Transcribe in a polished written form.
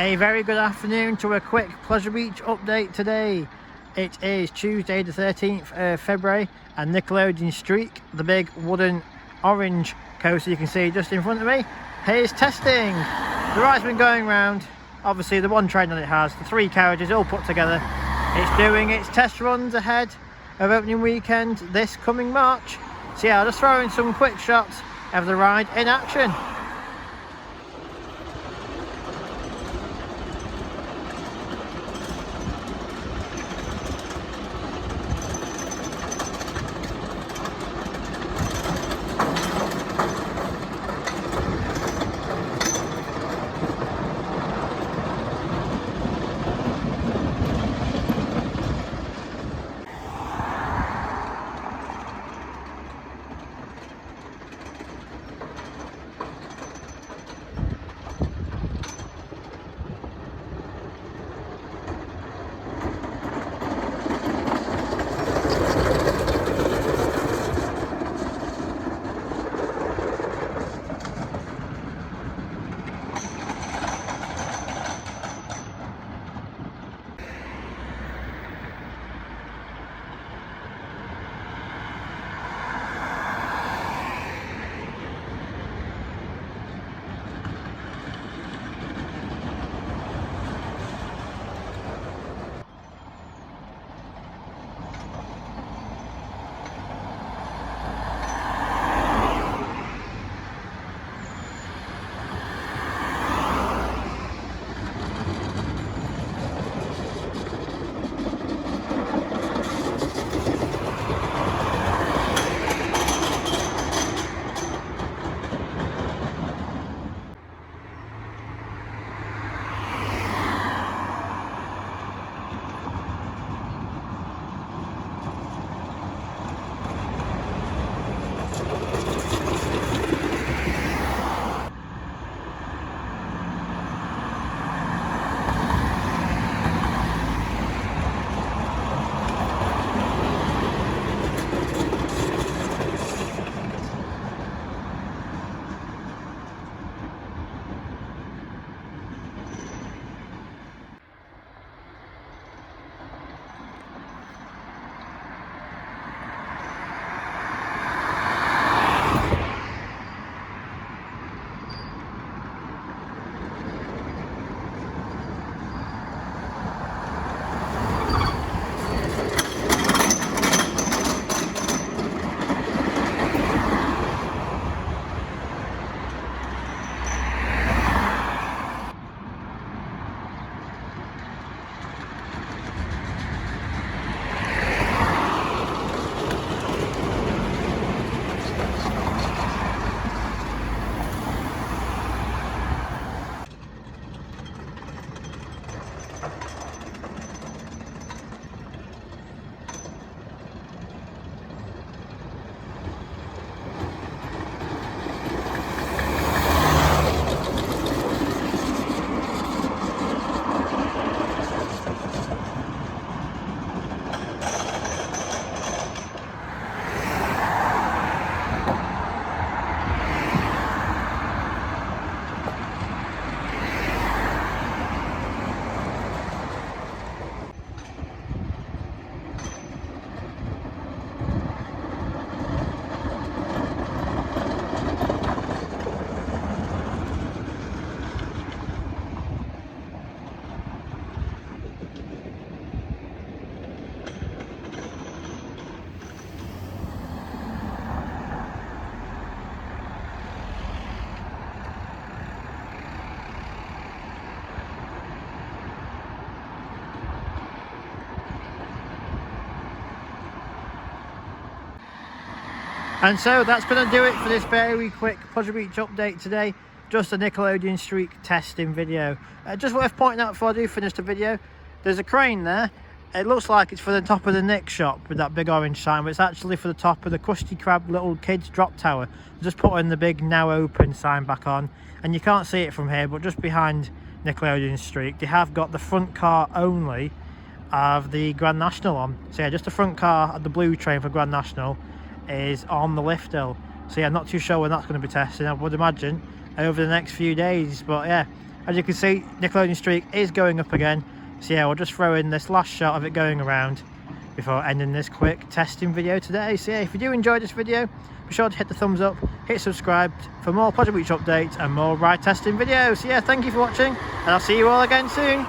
A very good afternoon to a quick Pleasure Beach update today. It is Tuesday the 13th of February and Nickelodeon Streak, the big wooden orange coaster you can see just in front of me, is testing. The ride's been going round, obviously the one train that it has, the 3 carriages all put together. It's doing its test runs ahead of opening weekend this coming March. So yeah, I'll just throw in some quick shots of the ride in action. And so that's going to do it for this very quick Pleasure Beach update today. Just a Nickelodeon Streak testing video. Just worth pointing out before I do finish the video, there's a crane there. It looks like it's for the top of the Nick shop with that big orange sign, but it's actually for the top of the Krusty Krab little kids drop tower. Just putting the big now open sign back on, and you can't see it from here, but just behind Nickelodeon Streak they have got the front car only of the Grand National on. So yeah, just the front car of the blue train for Grand National is on the lift hill. So yeah, not too sure when that's going to be testing. I would imagine over the next few days, but yeah, As you can see, Nickelodeon Streak is going up again. So yeah, we'll just throw in this last shot of it going around before ending this quick testing video today. So yeah, if you do enjoy this video, be sure to hit the thumbs up, hit subscribe for more Project Reach updates and more ride testing videos. So yeah, thank you for watching, and I'll see you all again soon.